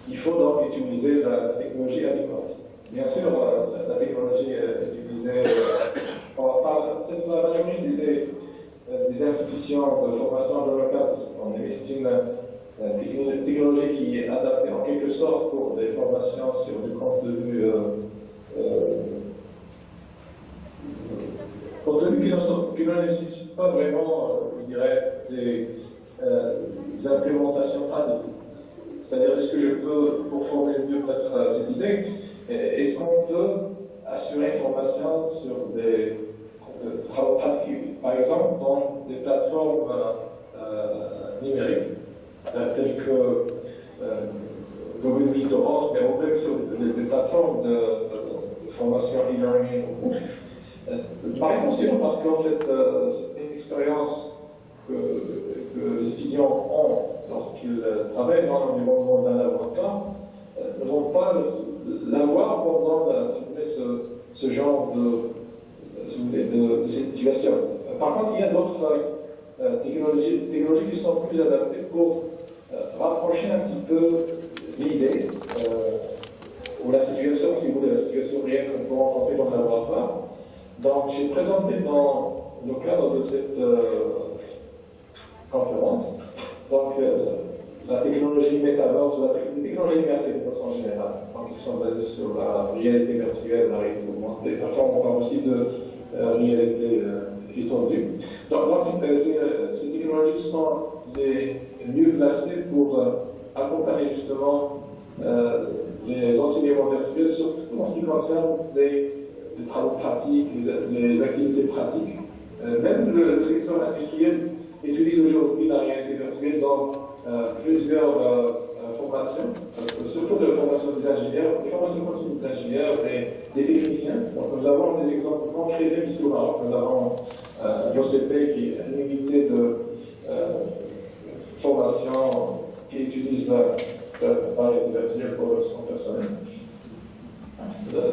il faut donc utiliser la technologie adéquate. Bien sûr, la technologie utilisée par peut-être la majorité des institutions de formation dans le cadre, c'est une technologie qui est adaptée en quelque sorte pour des formations sur du contenu qui ne nécessite pas vraiment, je dirais, des implémentations pratiques. C'est-à-dire, est-ce que je peux, pour formuler mieux peut-être cette idée, est-ce qu'on peut assurer une formation sur des travaux pratiques, par exemple, dans des plateformes numériques, telles que Google Meet Orange, mais ou même sur des plateformes de formation e-learning. Par réponse, parce qu'en fait, c'est une expérience que les étudiants ont lorsqu'ils travaillent dans l'environnement d'un laboratoire, ne vont pas l'avoir pendant ce genre de situation. Par contre, il y a d'autres technologies qui sont plus adaptées pour rapprocher un petit peu l'idée ou la situation, si vous voulez, la situation réelle qu'on peut rencontrer dans le laboratoire. Donc, j'ai présenté dans le cadre de cette conférence donc, la technologie métaverse ou les technologies immersives de façon générale, donc, qui sont basées sur la réalité virtuelle, la réalité augmentée. Parfois, on parle aussi de réalité étendue. Donc ces technologies sont les mieux placées pour accompagner justement les enseignements virtuels, surtout en ce qui concerne les travaux pratiques, les activités pratiques. Même le secteur industriel utilise aujourd'hui la réalité virtuelle dans plusieurs formations, surtout de la formation des ingénieurs, les formations continues des ingénieurs et des techniciens. Donc, nous avons des exemples concrets même ici au Maroc. Nous avons l'OCP qui est une unité de formation qui utilise la réalité virtuelle pour son personnel.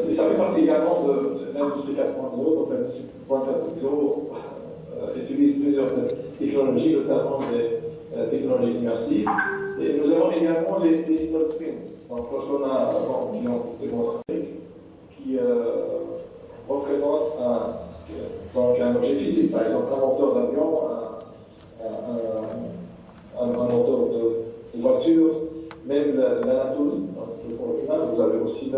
Et ça fait partie également de l'industrie 4.0, donc l'industrie 4.0 utilise plusieurs technologies, notamment des technologies immersives. Et nous avons également les digital twins, donc lorsqu'on a une entité construite qui représente un objet physique, par exemple un moteur d'avion, un moteur de voiture, même l'anatomie, le corps humain. Vous avez aussi,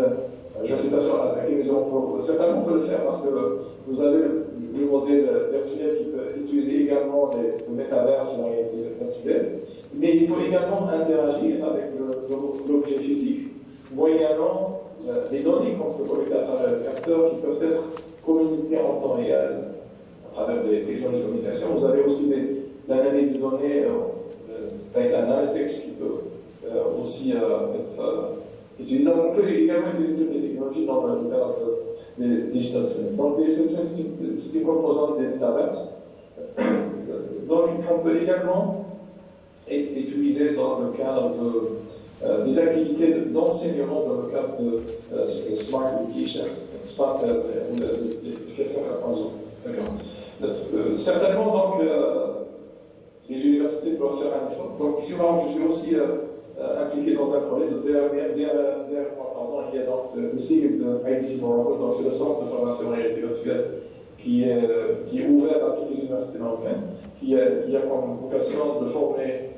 je ne suis pas sûr à quelle mesure certainement on peut le faire parce que vous avez le modèle virtuel qui peut utiliser également le métaverse ou la réalité virtuelle, mais il peut également interagir avec l'objet physique, moyennant les données qu'on peut collecter à travers les capteurs qui peuvent être communiqués en temps réel à travers des technologies de communication. Vous avez aussi l'analyse de données, data analytics, qui peut aussi être utilisée. Donc, on peut également utiliser toutes les technologies dans le cadre des digital twins. Donc, digital twins, c'est une composante des metaverses. Donc, on peut également être utilisé dans le cadre des activités d'enseignement dans le cadre de Smart Education, Smart Education 4.0. D'accord. Certainement, donc, les universités doivent faire un effort. Donc, ici, je suis aussi impliqué dans un projet de pardon, il y a donc le sigle de IDC Morocco, donc c'est le centre de formation en réalité virtuelle qui est ouvert à toutes les universités marocaines, qui a comme vocation de former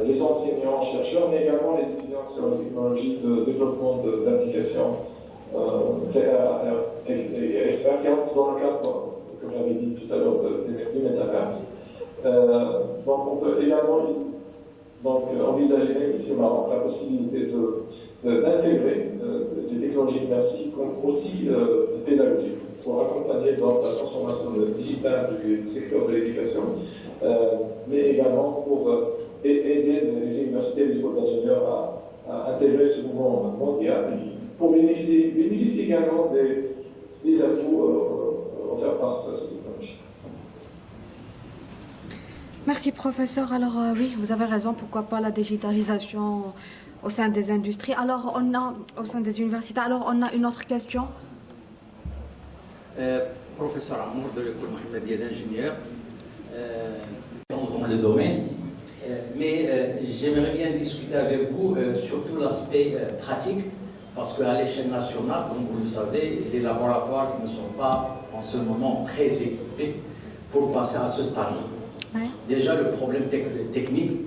les enseignants, chercheurs, mais également les étudiants sur les technologies de développement d'applications externes, dans le cadre, comme j'avais dit tout à l'heure, du métaverse. Donc on peut également envisager ici au Maroc la possibilité d'intégrer des technologies immersives comme outil pédagogique pour accompagner donc, la transformation digitale du secteur de l'éducation, mais également pour aider les universités et les écoles d'ingénieurs à intégrer ce mouvement mondial pour bénéficier également des atouts offerts par cette technologie. Merci professeur. Alors oui, vous avez raison, pourquoi pas la digitalisation au sein des industries. Alors on a, au sein des universités, alors on a une autre question. Professeur Amour de l'école Mohamedia d'ingénieur, dans le domaine, mais j'aimerais bien discuter avec vous surtout l'aspect pratique, parce qu'à l'échelle nationale, comme vous le savez, les laboratoires ne sont pas en ce moment très équipés pour passer à ce stade-là. Ouais. Déjà, le problème technique,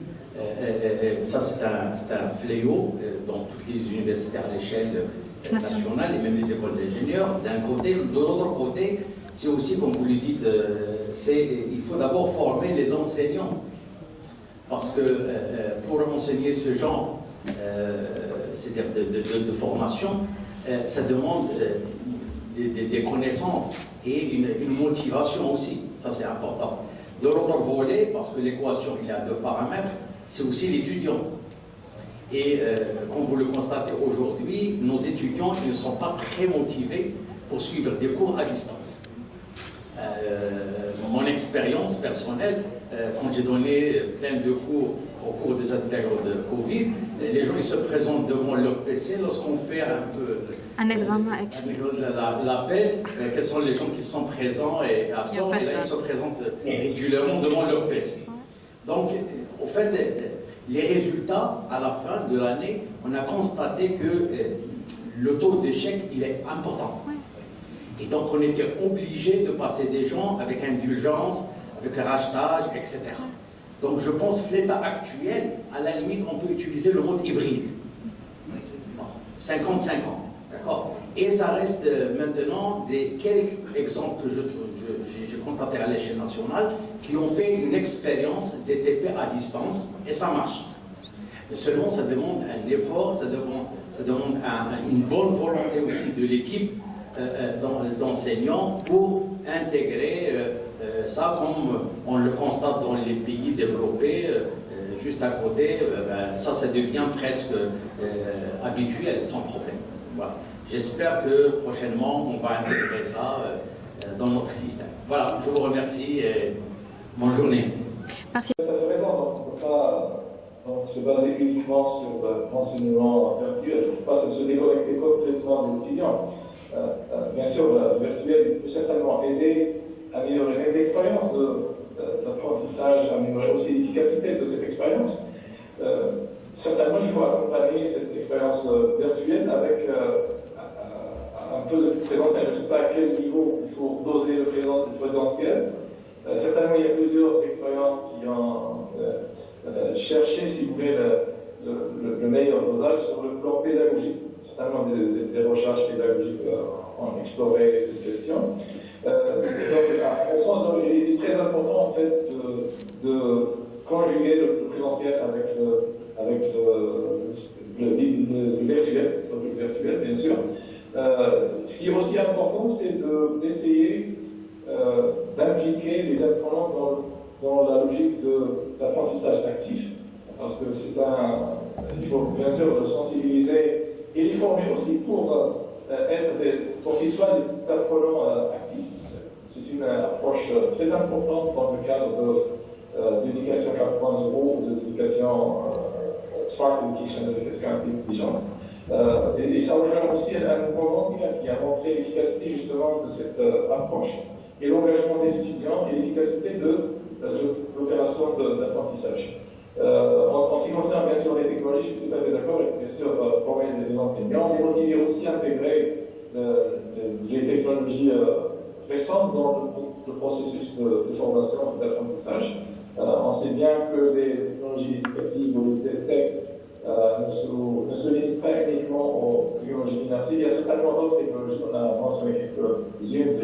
ça c'est un fléau dans toutes les universités à l'échelle nationale et même les écoles d'ingénieurs, d'un côté. De l'autre côté, c'est aussi, comme vous le dites, il faut d'abord former les enseignants. Parce que pour enseigner ce genre c'est-à-dire de formation, ça demande des connaissances et une motivation aussi. Ça, c'est important. De l'autre volet, parce que l'équation, il y a deux paramètres, c'est aussi l'étudiant. Et comme vous le constatez aujourd'hui, nos étudiants ils ne sont pas très motivés pour suivre des cours à distance. Mon expérience personnelle, quand j'ai donné plein de cours au cours de cette période de Covid, les gens ils se présentent devant leur PC lorsqu'on fait un peu un examen écrit. L'appel, quels sont les gens qui sont présents et absents, et là ils se présentent régulièrement devant leur PC. Donc, au fait, les résultats, à la fin de l'année, on a constaté que le taux d'échec, il est important. Et donc, on était obligé de passer des gens avec indulgence, avec rachetage, etc. Donc, je pense que l'état actuel, à la limite, on peut utiliser le mode hybride. 50-50, d'accord? Et ça reste maintenant des quelques exemples que j'ai constatés à l'échelle nationale qui ont fait une expérience des TP à distance et ça marche. Mais seulement ça demande un effort, ça demande une bonne volonté aussi de l'équipe d'enseignants pour intégrer ça comme on le constate dans les pays développés. Juste à côté, ça devient presque habituel, sans problème. Voilà. J'espère que prochainement, on va intégrer ça dans notre système. Voilà, je vous remercie et bonne journée. Merci. Vous avez tout à fait raison, donc on ne peut pas se baser uniquement sur l'enseignement virtuel. Il ne faut pas se déconnecter complètement des étudiants. Bien sûr, le virtuel peut certainement aider à améliorer même l'expérience de l'apprentissage, améliorer aussi l'efficacité de cette expérience. Certainement, il faut accompagner cette expérience virtuelle avec un peu de présentiel. Je ne sais pas à quel niveau il faut doser le présentiel. Certainement, il y a plusieurs expériences qui ont cherché, si vous voulez, le meilleur dosage sur le plan pédagogique. Certainement, des recherches pédagogiques ont exploré cette question. Donc, au sens où il est très important en fait de conjuguer le présentiel avec le virtuel, sauf le virtuel bien sûr. Ce qui est aussi important, c'est d'essayer d'impliquer les apprenants dans la logique de l'apprentissage actif, parce que il faut bien sûr le sensibiliser et les former aussi pour qu'ils soient des apprenants actifs. C'est une approche très importante dans le cadre de l'éducation 4.0 ou de l'éducation smart education, de l'éducation intelligente. Et ça rejoint aussi un mouvement mondial qui a montré l'efficacité justement de cette approche et l'engagement des étudiants et l'efficacité de l'opération d'apprentissage. En ce qui concerne bien sûr les technologies, je suis tout à fait d'accord, il faut bien sûr former les enseignants, les motiver aussi à intégrer les technologies récentes dans le processus de formation et d'apprentissage. On sait bien que les technologies éducatives ou les tech ne se limite pas uniquement aux technologies financières. Il y a certainement d'autres technologies, on a mentionné quelques-unes,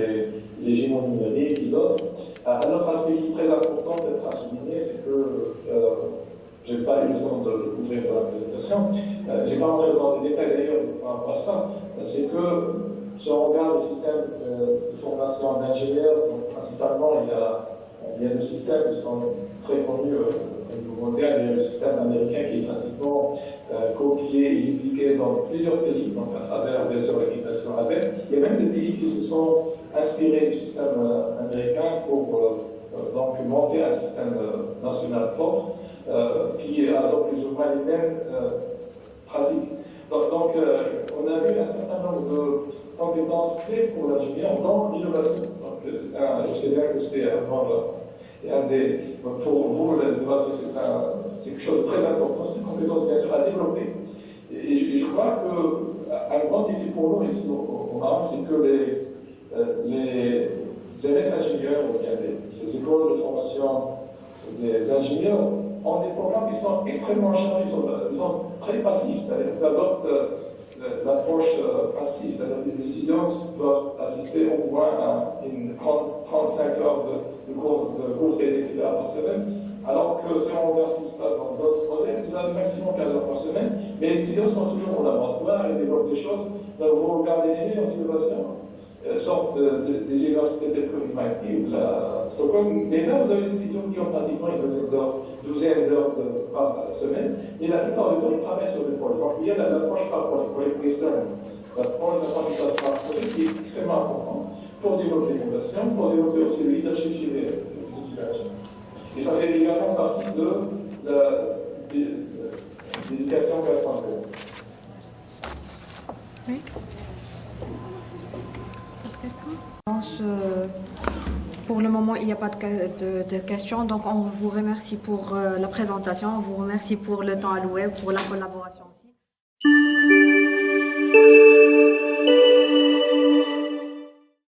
les gémeaux numériques et d'autres. Un autre aspect qui est très important peut-être à souligner, c'est que je n'ai pas eu le temps de l'ouvrir dans la présentation, je n'ai pas rentré dans les détails d'ailleurs par rapport à ça, c'est que si on regarde le système de formation d'ingénieurs, principalement il y a deux systèmes qui sont très connus au niveau mondial. Il y a le système américain qui est pratiquement copié et dupliqué dans plusieurs pays, donc à travers bien sûr l'accréditation Rabat. Il y a même des pays qui se sont inspirés du système américain pour donc monter un système national propre qui adopte plus ou moins les mêmes pratiques. Donc on a vu un certain nombre de compétences clés pour l'ingénieur dans l'innovation. Donc je sais bien que c'est pour vous, l'innovation c'est quelque chose de très important, c'est une compétence bien sûr à développer. Et je crois qu'un grand défi pour nous ici au Maroc, c'est que les élèves ingénieurs, ou bien les écoles de formation des ingénieurs ont des programmes qui sont extrêmement chargés, ils sont très passifs, c'est-à-dire qu'ils adoptent l'approche passive, c'est-à-dire que les étudiants doivent assister au moins à 35 heures de cours TD, etc. par semaine, alors que si on regarde ce qui se passe dans d'autres modèles, ils ont maximum 15 heures par semaine, mais les étudiants sont toujours au laboratoire, ils développent des choses. Donc vous regardez les meilleures innovations, sortent des universités telles que MIT ou Stockholm, mais là vous avez des étudiants qui ont pratiquement une douzaine d'heures par semaine, et la plupart du temps ils travaillent sur des projets. Donc il y a l'approche par projet brainstorming, l'apprentissage par projet qui est extrêmement importante pour développer l'innovation, pour développer aussi le leadership chez les étudiants. Et ça fait également partie de l'éducation 4.0. Oui. Pour le moment, il n'y a pas de questions, donc on vous remercie pour la présentation, on vous remercie pour le temps alloué, pour la collaboration.